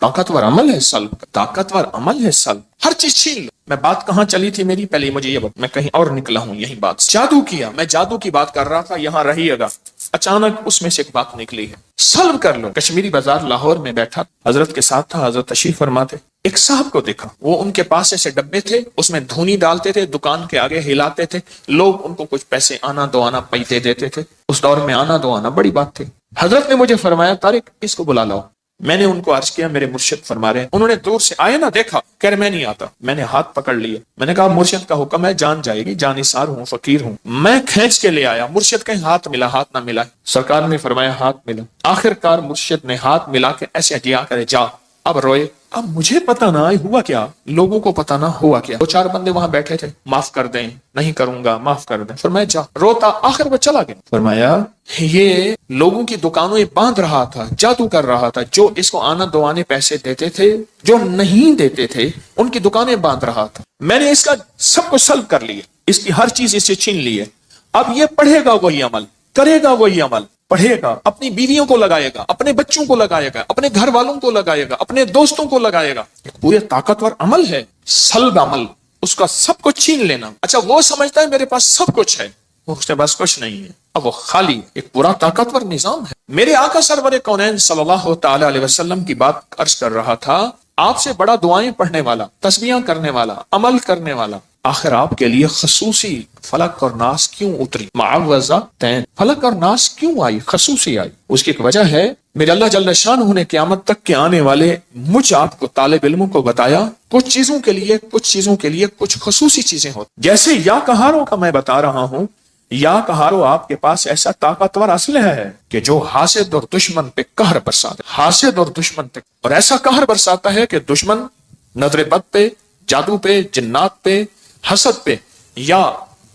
طاقتور عمل ہے سلب، طاقتور عمل ہے سلب. ہر چیز چھین لو. میں بات کہاں چلی تھی میری؟ پہلے مجھے یہ بات، میں کہیں اور نکلا ہوں. یہی بات جادو کیا، میں جادو کی بات کر رہا تھا، یہاں رہیے گا. اچانک اس میں سے ایک بات نکلی ہے، سلب کر لو. کشمیری بازار لاہور میں بیٹھا، حضرت کے ساتھ تھا، حضرت تشریف فرماتے. ایک صاحب کو دیکھا، وہ ان کے پاس ایسے ڈبے تھے، اس میں دھونی ڈالتے تھے، دکان کے آگے ہلاتے تھے، لوگ ان کو کچھ پیسے آنا دو آنا پیتے دیتے تھے. اس دور میں آنا دو آنا بڑی بات تھی. حضرت نے مجھے فرمایا طارق اس کو بلا لاؤ. میں نے ان کو عرض کیا میرے مرشد فرما رہے ہیں. انہوں نے دور سے آئے نا دیکھا، کہہ رہے میں نہیں آتا. میں نے ہاتھ پکڑ لیا، میں نے کہا مرشد کا حکم ہے، جان جائے گی، جانثار ہوں، فقیر ہوں. میں کھینچ کے لے آیا. مرشد کہیں ہاتھ ملا، ہاتھ نہ ملا. سرکار نے فرمایا ہاتھ ملا. آخر کار مرشد نے ہاتھ ملا کے ایسے ہٹیا کرے جا. اب روئے. اب مجھے پتا نہ ہوا کیا، لوگوں کو پتا نہ ہوا کیا. 2-4 بندے وہاں بیٹھے تھے، معاف کر دیں، نہیں کروں گا، معاف کر دیں. فرمایا جا. روتا، آخر وہ چلا گیا. فرمایا یہ لوگوں کی دکانوں باندھ رہا تھا، جادو کر رہا تھا. جو اس کو آنا دو آنے پیسے دیتے تھے، جو نہیں دیتے تھے، ان کی دکانیں باندھ رہا تھا. میں نے اس کا سب کو سلب کر لیا، اس کی ہر چیز اس سے چھین لی ہے. اب یہ پڑھے گا وہی عمل، کرے گا وہی عمل، پڑھے گا، اپنی بیویوں کو لگائے گا، اپنے بچوں کو لگائے گا، اپنے گھر والوں کو لگائے گا، اپنے دوستوں کو لگائے گا. ایک پورے طاقتور عمل ہے سلب عمل، اس کا سب کچھ چھین لینا. اچھا وہ سمجھتا ہے میرے پاس سب کچھ ہے، اس کے پاس کچھ نہیں ہے، اب وہ خالی ہے. ایک پورا طاقتور نظام ہے. میرے آقا سرور کونین صلی اللہ تعالی علیہ وسلم کی بات عرض کر رہا تھا. آپ سے بڑا دعائیں پڑھنے والا، تسبیحاں کرنے والا، عمل کرنے والا، آخر آپ کے لیے خصوصی فلق اور ناس کیوں اتری؟ معوذتین، فلق اور ناس کیوں آئی، خصوصی آئی؟ اس کی ایک وجہ ہے، میرے اللہ جل شانہ نے قیامت تک کے آنے والے مجھ آپ کو طالب علموں کو بتایا کچھ چیزوں کے لیے کچھ خصوصی چیزیں ہوتی. جیسے یا کہاروں کا میں بتا رہا ہوں، یا کہارو آپ کے پاس ایسا طاقتور اسلحہ ہے کہ جو حاسد اور دشمن پہ قہر برساتا ہے. حاسد اور دشمن پہ، اور ایسا قہر برساتا ہے کہ دشمن نظر بد پہ، جادو پہ، جنات پہ، حسد پہ، یا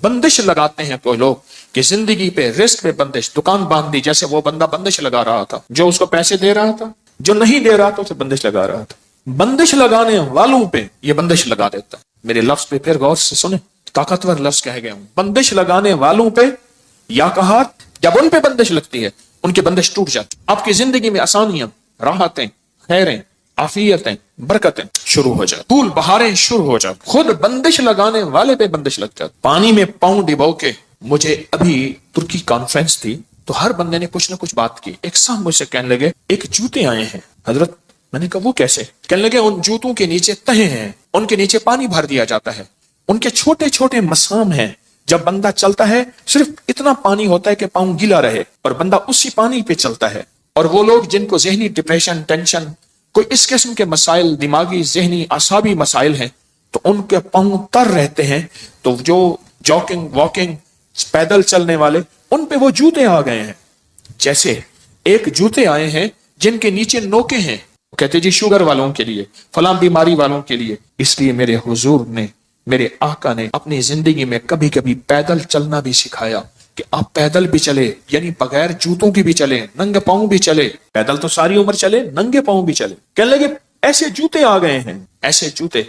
بندش لگاتے ہیں کوئی لوگ کہ زندگی پہ، رزق پہ بندش. دکان باندھ دی، جیسے وہ بندہ بندش لگا رہا تھا، جو اس کو پیسے دے رہا تھا، جو نہیں دے رہا تھا اسے بندش لگا رہا تھا. بندش لگانے والوں پہ یہ بندش لگا دیتا. میرے لفظ پہ پھر غور سے سنیں، طاقتور لفظ کہہ گیا ہوں. بندش لگانے والوں پہ یا کہا، جب ان پہ بندش لگتی ہے ان کی بندش ٹوٹ جاتی. آپ کی زندگی میں آسانیاں، راحتیں، خیریں، عافیتیں، برکتیں شروع ہو جائے، پھول بہاریں شروع ہو جائے. خود بندش لگانے والے پہ بندش لگ جاتی. پانی میں پاؤں ڈبو کے، مجھے ابھی ترکی کانفرنس تھی تو ہر بندے نے کچھ نہ کچھ بات کی. ایک صاحب مجھ سے کہنے لگے ایک جوتے آئے ہیں حضرت. میں نے کہا وہ کیسے؟ کہنے لگے ان جوتوں کے نیچے تہیں ہیں، ان کے نیچے پانی بھر دیا جاتا ہے، ان کے چھوٹے چھوٹے مسام ہیں. جب بندہ چلتا ہے صرف اتنا پانی ہوتا ہے کہ پاؤں گیلا رہے، اور بندہ اسی پانی پہ چلتا ہے. اور وہ لوگ جن کو ذہنی ڈپریشن، ٹینشن، کوئی اس قسم کے مسائل، دماغی، ذہنی، اعصابی مسائل ہیں، تو ان کے پاؤں تر رہتے ہیں. تو جو جاگنگ، واکنگ، پیدل چلنے والے، ان پہ وہ جوتے آ گئے ہیں. جیسے ایک جوتے آئے ہیں جن کے نیچے نوکے ہیں، کہتے جی شوگر والوں کے لیے، فلاں بیماری والوں کے لیے. اس لیے میرے حضور نے، میرے آقا نے اپنی زندگی میں کبھی کبھی پیدل چلنا بھی سکھایا کہ آپ پیدل بھی چلے، یعنی بغیر جوتوں کی بھی چلے، ننگے پاؤں بھی چلے. پیدل تو ساری عمر چلے، ننگے پاؤں بھی چلے. کہنے لگے ایسے جوتے آ گئے ہیں، ایسے جوتے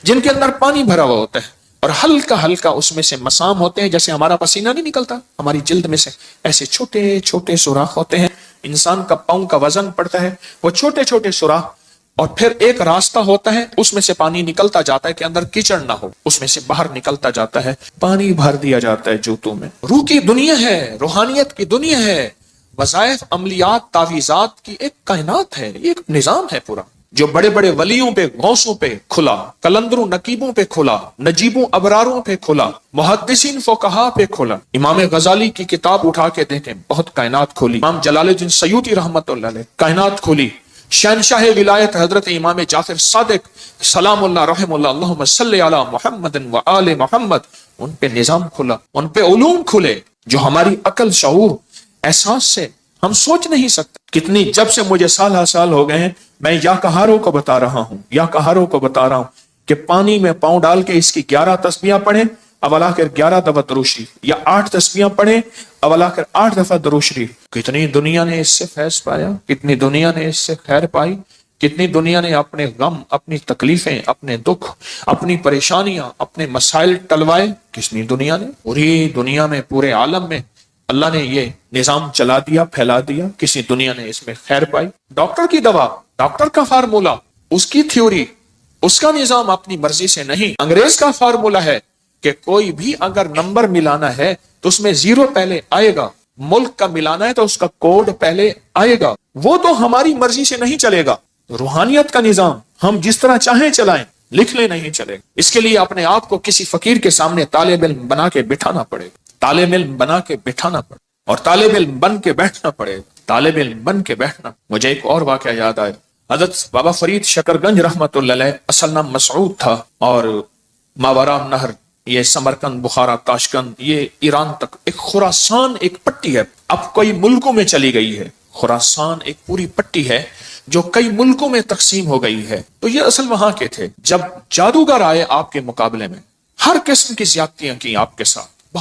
جن کے اندر پانی بھرا ہوا ہوتا ہے اور ہلکا ہلکا اس میں سے مسام ہوتے ہیں، جیسے ہمارا پسینہ نہیں نکلتا ہماری جلد میں سے، ایسے چھوٹے چھوٹے سوراخ ہوتے ہیں. انسان کا پاؤں کا وزن پڑتا ہے وہ چھوٹے چھوٹے سوراخ. اور پھر ایک راستہ ہوتا ہے، اس میں سے پانی نکلتا جاتا ہے کہ اندر کیچڑ نہ ہو، اس میں سے باہر نکلتا جاتا ہے، پانی بھر دیا جاتا ہے جوتوں میں. روح کی دنیا ہے، روحانیت کی دنیا ہے، وظائف، عملیات، تعویذات کی ایک کائنات ہے، ایک نظام ہے پورا، جو بڑے بڑے ولیوں پہ، غوثوں پہ کھلا، کلندروں نقیبوں پہ کھلا، نجیبوں ابراروں پہ کھلا، محدثین فقہا پہ کھلا. امام غزالی کی کتاب اٹھا کے دیکھیں، بہت کائنات کھولی. امام جلال الدین سیوطی رحمت اللہ علیہ، کائنات کھولی. شہنشاہ ولایت حضرت امام جعفر صادق سلام اللہ رحم اللہ، اللہم صلی علی محمد و آل محمد، ان پہ نظام کھلا، ان پہ علوم کھلے جو ہماری عقل، شعور، احساس سے ہم سوچ نہیں سکتے. کتنی، جب سے مجھے سال ہو گئے ہیں، میں یا کہاروں کو بتا رہا ہوں کہ پانی میں پاؤں ڈال کے اس کی 11 تسبیحاں پڑھیں، اولا کر 11 دفعہ درود شریف، یا 8 تسبیحاں پڑھیں، اولا کر 8 دفعہ درود شریف. کتنی دنیا نے اس سے فیض پایا، کتنی دنیا نے اس سے خیر پائی، کتنی دنیا نے اپنے غم، اپنی تکلیفیں، اپنے دکھ، اپنی پریشانیاں، اپنے مسائل ٹلوائے. کتنی دنیا نے، پوری دنیا میں، پورے عالم میں اللہ نے یہ نظام چلا دیا، پھیلا دیا، کسی دنیا نے اس میں خیر پائی۔ ڈاکٹر کی دوا، ڈاکٹر کا فارمولا، اس کی تھیوری، اس کا نظام اپنی مرضی سے نہیں۔ انگریز کا فارمولا ہے کہ کوئی بھی اگر نمبر ملانا ہے تو اس میں 0 پہلے آئے گا، ملک کا ملانا ہے تو اس کا کوڈ پہلے آئے گا، وہ تو ہماری مرضی سے نہیں چلے گا۔ روحانیت کا نظام ہم جس طرح چاہیں چلائیں، لکھ لیں نہیں چلے گا۔ اس کے لیے اپنے آپ کو کسی فقیر کے سامنے طالب علم بنا کے بٹھانا پڑے گا، طالب علم بنا کے بٹھانا پڑے گا، اور طالب علم بن کے بیٹھنا پڑے گا، طالب علم بن کے بیٹھنا۔ مجھے ایک اور واقعہ یاد آیا، حضرت بابا فرید شکرگنج رحمت اللہ علیہ، اصل نام مسعود تھا، اور ماورا نہر، یہ سمرقند، بخارا، تاشقند، یہ ایران تک ایک خراسان ایک پٹی ہے، اب کئی ملکوں میں چلی گئی ہے۔ خراسان ایک پوری پٹی ہے جو کئی ملکوں میں تقسیم ہو گئی ہے۔ تو یہ اصل وہاں کے تھے۔ جب جادوگر آئے آپ کے مقابلے میں، ہر قسم کی زیادتیاں کی آپ کے ساتھ،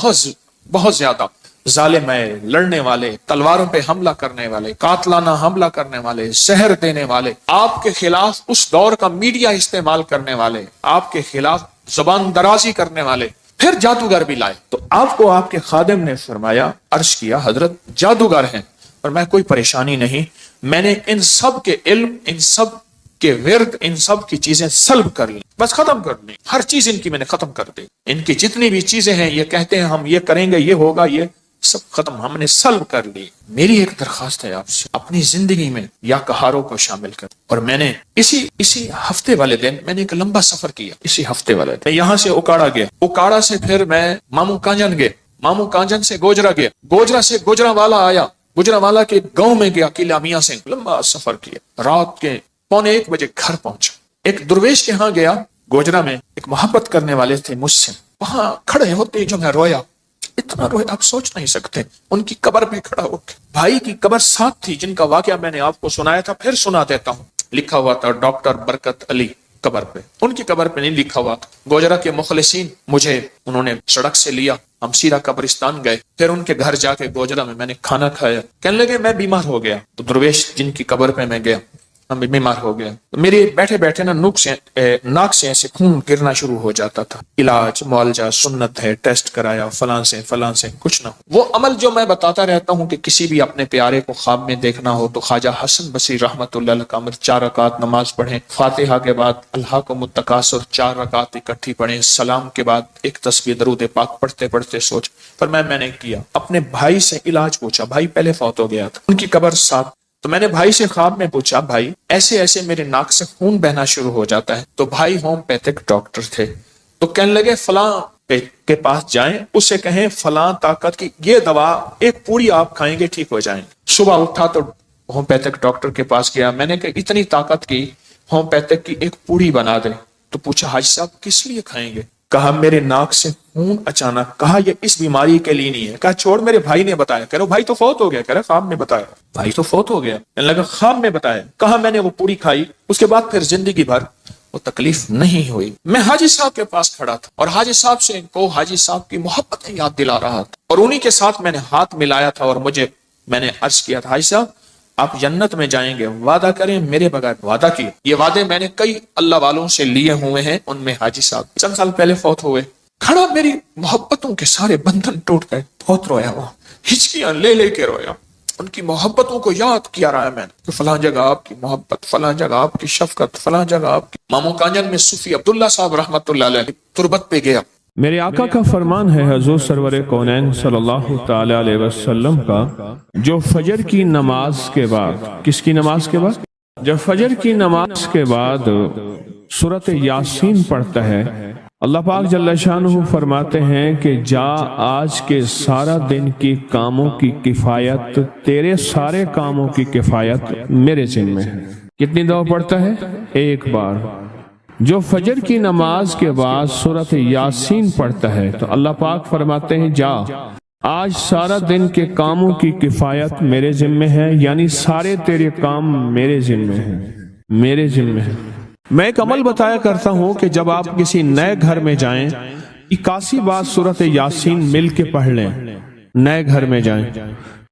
بہت زیادہ ظالم ہے، لڑنے والے، تلواروں پہ حملہ کرنے والے، قاتلانہ حملہ کرنے والے، زہر دینے والے، آپ کے خلاف اس دور کا میڈیا استعمال کرنے والے، آپ کے خلاف زبان درازی کرنے والے، پھر جادوگر بھی لائے۔ تو آپ کو آپ کے خادم نے فرمایا، عرض کیا، حضرت جادوگر ہیں، اور میں کوئی پریشانی نہیں، میں نے ان سب کے علم، ان سب کے ورد، ان سب کی چیزیں سلب کر لی، بس ختم کر لی، ہر چیز ان کی میں نے ختم کر دی، ان کی جتنی بھی چیزیں ہیں، یہ کہتے ہیں ہم یہ کریں گے، یہ ہوگا، یہ سب ختم ہم نے سلب کر لی۔ میری ایک درخواست ہے آپ سے، اپنی زندگی میں یا کہاروں کو شامل کر۔ اور میں نے اسی ہفتے والے دن میں نے ایک لمبا سفر کیا، اسی ہفتے والے دن یہاں سے اکاڑا گیا، اکاڑا سے پھر میں مامو کانجن گیا، مامو کانجن سے گوجرا گیا، گوجرا سے گوجرا والا آیا، گجرا والا کے گاؤں میں گیا، قلعہ میاں سے لمبا سفر کیا، رات کے 1:45 بجے گھر پہنچا۔ ایک درویش کے ہاں گیا گوجرا میں، ایک محبت کرنے والے تھے مجھ سے، وہاں کھڑے ہوتے جو میں رویا، اتنا رویا آپ سوچ نہیں سکتے۔ ان کی قبر پہ کھڑا ہو کے، بھائی کی قبر ساتھ تھی جن کا واقعہ میں نے آپ کو سنایا تھا، پھر سنا دیتا ہوں۔ لکھا ہوا تھا ڈاکٹر برکت علی قبر پہ، ان کی قبر پہ نہیں لکھا ہوا تھا۔ گوجرا کے مخلصین مجھے انہوں نے سڑک سے لیا، ہم سیدھا قبرستان گئے، پھر ان کے گھر جا کے گوجرا میں نے کھانا کھایا، کہنے لگے میں بیمار ہو گیا۔ تو درویش جن کی قبر پہ میں گیا، میں بیمار ہو گیا، میرے بیٹھے بیٹھے نا ناک سے ایسے خون گرنا شروع ہو جاتا تھا۔ علاج معالجہ سنت ہے، ٹیسٹ کرایا، فلاں سے کچھ نہ ہو۔ وہ عمل جو میں بتاتا رہتا ہوں کہ کسی بھی اپنے پیارے کو خواب میں دیکھنا ہو تو خواجہ حسن بصری رحمت اللہ علیہ کا عمل، 4 رکعت نماز پڑھیں، فاتحہ کے بعد اللہ کو متکاثر 4 رکعت اکٹھی پڑھیں، سلام کے بعد ایک تسبیح درود پاک پڑھتے پڑھتے سوچ۔ پر میں نے کیا، اپنے بھائی سے علاج پوچھا، بھائی پہلے فوت ہو گیا تھا، ان کی قبر ساتھ، تو میں نے بھائی سے خواب میں پوچھا، بھائی ایسے میرے ناک سے خون بہنا شروع ہو جاتا ہے۔ تو بھائی ہومیوپیتھک ڈاکٹر تھے، تو کہنے لگے فلاں کے پاس جائیں، اسے کہیں فلاں طاقت کی یہ دوا ایک پوری آپ کھائیں گے ٹھیک ہو جائیں۔ صبح اٹھا تو ہومیوپیتھک ڈاکٹر کے پاس گیا، میں نے کہا اتنی طاقت کی ہومیوپیتھک کی ایک پوری بنا دے۔ تو پوچھا حاجی صاحب کس لیے کھائیں گے؟ کہا میرے ناک سے خون اچانک، کہا یہ اس بیماری کے لیے نہیں ہے، کہا چھوڑ میرے بھائی نے بتایا، کہہ رہا بھائی تو فوت ہو گیا، کہہ رہا خواب میں بتایا، بھائی تو فوت ہو گیا، کہنے لگا خواب میں بتایا، کہا میں نے وہ پوری کھائی، اس کے بعد پھر زندگی بھر وہ تکلیف نہیں ہوئی۔ میں حاجی صاحب کے پاس کھڑا تھا اور حاجی صاحب سے کو حاجی صاحب کی محبتیں یاد دلا رہا تھا، اور انہی کے ساتھ میں نے ہاتھ ملایا تھا، اور میں نے عرض کیا تھا حاجی صاحب آپ جنت میں جائیں گے، وعدہ کریں میرے بغیر، وعدہ کیا۔ یہ وعدے میں نے کئی اللہ والوں سے لیے ہوئے ہیں، ان میں حاجی صاحب چند سال پہلے فوت ہوئے۔ کھڑا میری محبتوں کے سارے بندھن ٹوٹ گئے، بہت رویا، وہ ہچکیاں لے کے رویا، ان کی محبتوں کو یاد کیا رہا ہے میں نے کہ فلاں جگہ آپ کی محبت، فلاں جگہ آپ کی شفقت، فلاں جگہ آپ کی۔ مامو کانجن میں صوفی عبداللہ صاحب رحمت اللہ علیہ تربت پہ گیا۔ میرے آقا کا فرمان ہے حضور سرور کونین صلی اللہ تعالی علیہ وسلم کا، جو فجر کی نماز کے بعد، کس کی نماز کے بعد؟ جب فجر کی نماز کے بعد سورۃ یاسین پڑھتا ہے، اللہ پاک جل شانہ فرماتے ہیں کہ جا آج کے سارا دن کی کاموں کی کفایت، تیرے سارے کاموں کی کفایت میرے ذمہ ہے۔ کتنی دفعہ پڑھتا ہے؟ ایک بار۔ جو فجر کی نماز کے بعد سورۃ یاسین پڑھتا ہے تو اللہ پاک فرماتے ہیں جا آج سارا دن کے کاموں کی کفایت میرے ذمہ ہے، یعنی سارے تیرے کام میرے ذمہ ہیں، میرے ذمہ ہیں۔ میں ایک عمل بتایا کرتا ہوں کہ جب آپ کسی نئے گھر میں جائیں 81 بار سورۃ یاسین مل کے پڑھ لیں۔ نئے گھر میں جائیں،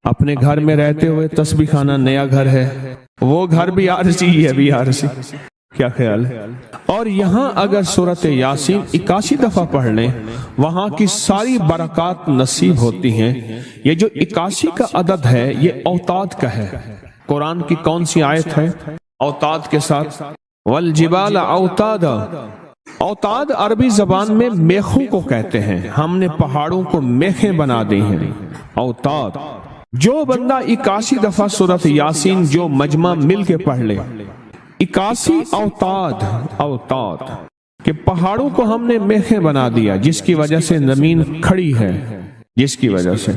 اپنے گھر میں رہتے ہوئے تسبیح خانہ نیا گھر ہے، وہ گھر بھی عارضی ہے، بھی عارضی، کیا خیال ہے؟ اور یہاں اگر سورۃ یاسین 81 دفعہ پڑھ لیں وہاں کی ساری برکات نصیب ہوتی ہیں۔ یہ جو 81 کا عدد ہے یہ اوتاد کا ہے۔ قرآن کی کون سی آیت ہے اوتاد کے ساتھ؟ والجبال اوتادا۔ اوتاد عربی زبان میں میخوں کو کہتے ہیں، ہم نے پہاڑوں کو میخیں بنا دی ہیں، اوتاد۔ جو بندہ 81 دفعہ سورۃ یاسین جو مجمع مل کے پڑھ لے، 81 اوتاد، اوتاد کہ پہاڑوں کو ہم نے میخیں بنا دیا جس کی وجہ سے زمین کھڑی ہے، جس کی وجہ سے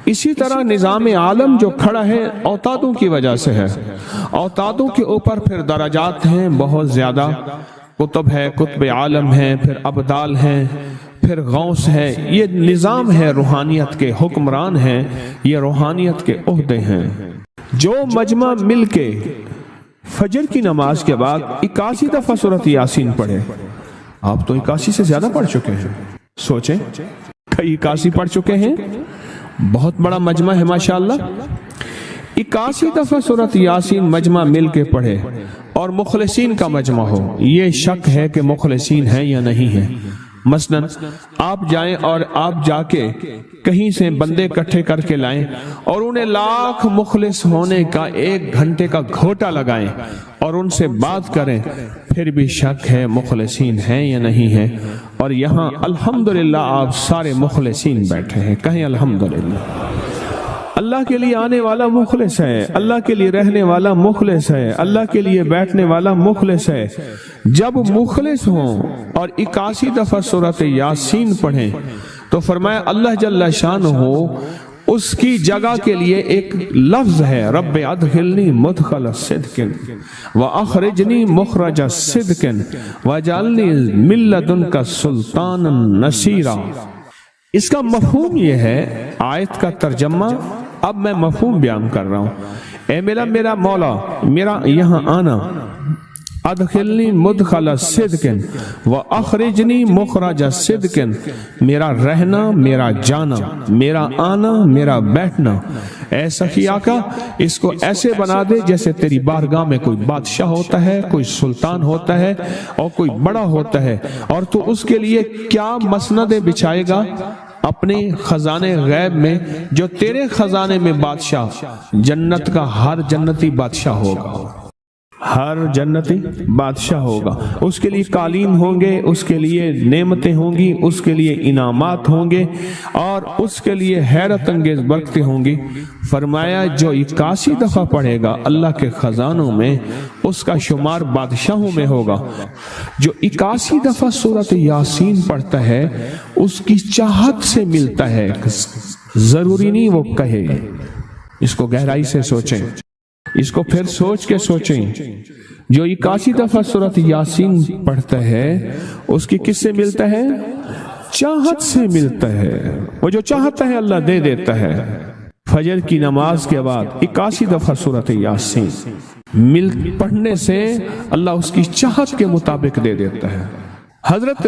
اسی طرح نظام عالم جو کھڑا ہے اوتادوں کی وجہ سے ہے۔ اوتادوں کے اوپر پھر درجات ہیں بہت زیادہ، قطب ہے، قطب عالم ہے، پھر ابدال ہیں، پھر غوث ہے۔ یہ نظام ہے روحانیت کے، حکمران ہیں، یہ روحانیت کے عہدے ہیں۔ جو مجمع مل کے فجر کی نماز کے بعد 81 دفعہ سورۃ یاسین پڑھے، آپ تو 81 سے زیادہ پڑھ چکے ہیں، سوچیں کئی 81 پڑھ چکے ہیں، بہت بڑا مجمع ہے ماشاءاللہ۔ 81 دفعہ سورۃ یاسین مجمع مل کے پڑھے اور مخلصین کا مجمع ہو، یہ شک ہے کہ مخلصین ہیں یا نہیں ہیں۔ مثلا آپ جائیں اور آپ جا کے کہیں سے بندے اکٹھے کر کے لائیں اور انہیں لاکھ مخلص ہونے کا 1 گھنٹے کا گھوٹا لگائیں اور ان سے بات کریں، پھر بھی شک ہے مخلصین ہیں یا نہیں ہیں۔ اور یہاں الحمدللہ آپ سارے مخلصین بیٹھے ہیں، کہیں الحمدللہ۔ اللہ کے لیے آنے والا مخلص ہے، اللہ کے لیے رہنے والا مخلص ہے، اللہ کے لیے بیٹھنے والا مخلص ہے۔ جب مخلص ہوں اور 81 دفعہ سورۃ یاسین پڑھیں تو فرمایا اللہ جل شانہ اس کی جگہ کے لیے ایک لفظ ہے، رب ادخلنی مدخل صدق واخرجنی مخرج صدق واجعلنی من لدنک سلطانا نصیرا۔ اس کا مفہوم یہ ہے، آیت کا ترجمہ اب میں مفہوم بیان کر رہا ہوں۔ اے میرا مولا، میرا یہاں آنا، ادخلنی مدخل صدق واخرجنی مخرج صدق، میرا رہنا، میرا جانا، میرا آنا، میرا بیٹھنا، اے سخی آقا اس کو ایسے بنا دے جیسے تیری بارگاہ میں کوئی بادشاہ ہوتا ہے، کوئی سلطان ہوتا ہے اور کوئی بڑا ہوتا ہے، اور تو اس کے لیے کیا مسندیں بچھائے گا اپنے خزانے غیب میں، جو تیرے خزانے میں بادشاہ جنت کا ہر جنتی بادشاہ ہوگا، ہر جنتی بادشاہ ہوگا، اس کے لیے قالین ہوں گے، اس کے لیے نعمتیں ہوں گی، اس کے لیے انعامات ہوں گے اور اس کے لیے حیرت انگیز برکتیں ہوں گی۔ فرمایا جو 81 دفعہ پڑھے گا اللہ کے خزانوں میں، اس کا شمار بادشاہوں میں ہوگا۔ جو 81 دفعہ سورۃ یاسین پڑھتا ہے اس کی چاہت سے ملتا ہے، ضروری نہیں وہ کہے۔ اس کو گہرائی سے سوچیں، اس کو پھر سوچ کے سوچیں۔ جو 81 دفعہ سورۃ یاسین پڑھتا ہے اس کی کس سے ملتا ہے؟ چاہت سے ملتا ہے، وہ جو چاہتا ہے اللہ دے دیتا ہے۔ فجر کی نماز کے بعد 81 دفعہ سورۃ یاسین پڑھنے سے اللہ اس کی چاہت کے مطابق دے دیتا ہے۔ حضرت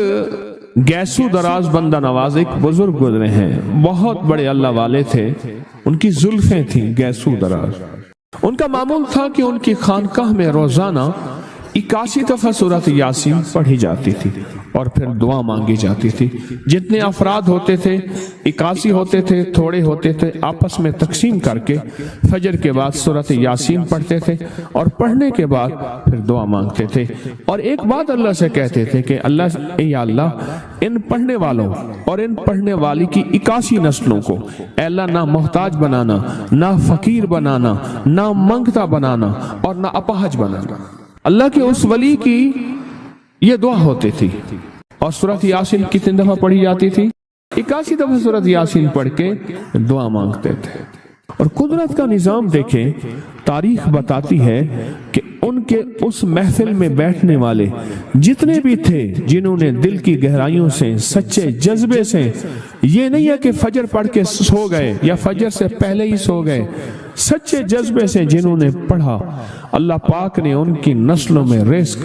گیسو دراز بندہ نواز ایک بزرگ گزرے ہیں، بہت بڑے اللہ والے تھے، ان کی زلفیں تھیں گیسو دراز۔ ان کا معمول تھا کہ ان کی خانقاہ میں روزانہ 81 دفعہ سورۃ یاسین پڑھی جاتی تھی اور پھر دعا مانگی جاتی تھی۔ جتنے افراد ہوتے تھے 81 ہوتے تھے، تھوڑے ہوتے تھے، آپس میں تقسیم کر کے فجر کے بعد سورۃ یاسین پڑھتے تھے اور پڑھنے کے بعد پھر دعا مانگتے تھے اور ایک بات اللہ سے کہتے تھے کہ اللہ، یا اللہ ان پڑھنے والوں اور ان پڑھنے والی کی 81 نسلوں کو اے اللہ نہ محتاج بنانا، نہ فقیر بنانا، نہ منگتا بنانا اور نہ اپاہج بنانا۔ اللہ کے اس ولی کی یہ دعا ہوتی تھی۔ اور سورۃ یاسین کتنے دفعہ پڑھی جاتی تھی؟ 81 دفعہ سورۃ یاسین پڑھ کے دعا مانگتے تھے۔ اور قدرت کا نظام دیکھیں، تاریخ بتاتی ہے کہ ان کے اس محفل میں بیٹھنے والے جتنے بھی تھے، جنہوں نے دل کی گہرائیوں سے، سچے جذبے سے، یہ نہیں ہے کہ فجر پڑھ کے سو گئے یا فجر سے پہلے ہی سو گئے، سچے جذبے سے جنہوں نے پڑھا، اللہ پاک نے ان کی نسلوں میں رزق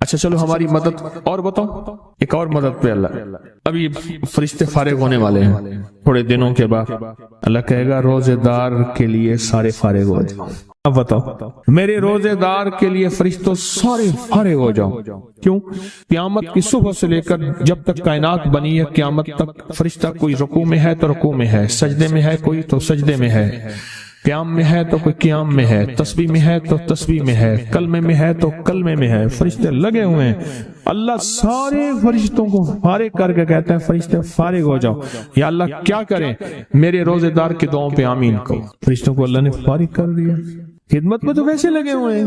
اچھا چلو ہماری مدد اور بتاؤ، ایک اور مدد پہ اللہ، ابھی فرشتے فارغ ہونے والے ہیں تھوڑے دنوں کے بعد، اللہ کہے گا روزے دار کے لیے سارے فارغ ہو جاؤ۔ اب بتاؤ، میرے روزے دار کے لیے فرشتوں سارے فارغ ہو جاؤ۔ کیوں؟ قیامت کی صبح سے لے کر جب تک کائنات بنی ہے قیامت تک فرشتہ کوئی رکوع میں ہے تو رکوع میں ہے، سجدے میں ہے کوئی تو سجدے میں ہے، قیام میں ہے تو کوئی قیام میں ہے، تسبیح میں ہے تو تسبیح میں ہے، کلمے میں ہے تو کلمے میں ہے، فرشتے لگے ہوئے ہیں۔ اللہ سارے فرشتوں کو فارغ کر کے کہتا ہے فرشتے فارغ ہو جاؤ۔ یا اللہ کیا کریں؟ میرے روزے دار کی دعاؤں پہ آمین کہو۔ فرشتوں کو اللہ نے فارغ کر دیا، خدمت میں تو ویسے لگے ہوئے ہیں،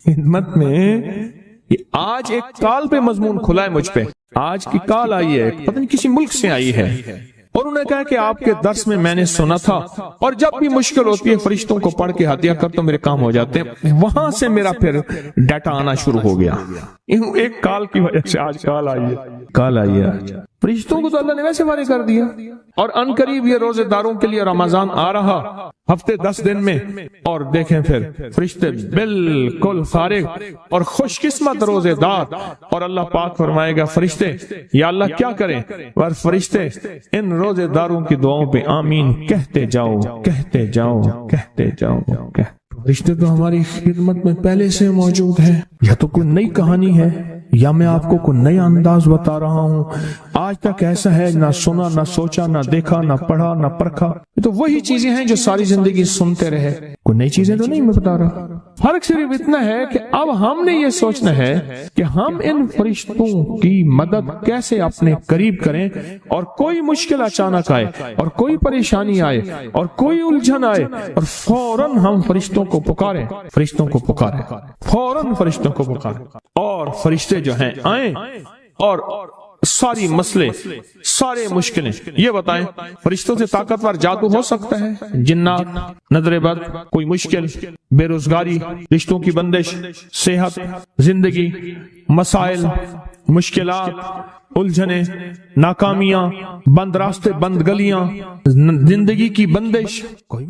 خدمت میں۔ آج ایک کال پہ مضمون کھلا ہے مجھ پہ، آج کی کال آئی ہے، پتہ نہیں کسی ملک سے آئی ہے، اور انہوں نے کہا کہ آپ کے درس میں نے سنا تھا، اور جب بھی مشکل ہوتی ہے فرشتوں کو پڑھ کے ہدیہ کر تو میرے کام ہو جاتے ہیں۔ وہاں سے میرا پھر ڈیٹا آنا شروع ہو گیا، ایک کال کی وجہ سے آج کال آئی ہے۔ فرشتوں کو تو اللہ نے ویسے فارغ کر دیا، اور ان قریب یہ روزے داروں کے لیے رمضان آ رہا، ہفتے 10 دن میں، اور دیکھیں پھر فرشتے بالکل فارغ اور خوش قسمت روزے دار، اور اللہ پاک فرمائے گا فرشتے یا اللہ کیا کریں؟ اور فرشتے ان روزے داروں کی دعاؤں پہ آمین کہتے جاؤ، کہتے جاؤ، کہتے جاؤ۔ فرشتے تو ہماری خدمت میں پہلے سے موجود ہیں، یا تو کوئی نئی کہانی ہے یا میں آپ کو کوئی نیا انداز بتا رہا ہوں، آج تک ایسا ہے نہ سنا، نہ سوچا، نہ دیکھا، نہ پڑھا، نہ پرکھا۔ یہ تو وہی چیزیں ہیں جو ساری زندگی سنتے رہے، کوئی نئی چیزیں تو نہیں میں بتا رہا۔ فرق صرف اتنا ہے کہ اب ہم نے یہ سوچنا ہے کہ ہم ان فرشتوں کی مدد کیسے اپنے قریب کریں، اور کوئی مشکل اچانک آئے، اور کوئی پریشانی آئے، اور کوئی الجھن آئے، اور فوراً ہم فرشتوں کو پکاریں، فرشتوں کو پکاریں، فوراً فرشتوں کو پکاریں، اور فرشتے جو ہیں آئیں اور ساری مسئلے، سارے مشکلیں یہ بتائیں۔ فرشتوں سے طاقتور جادو ہو سکتا ہے؟ جنات، نظر بد، کوئی مشکل، بے روزگاری، رشتوں کی بندش، صحت، زندگی، مسائل، مشکلات، الجھنیں، ناکامیاں، بند راستے، بند گلیاں، زندگی کی بندش، کوئی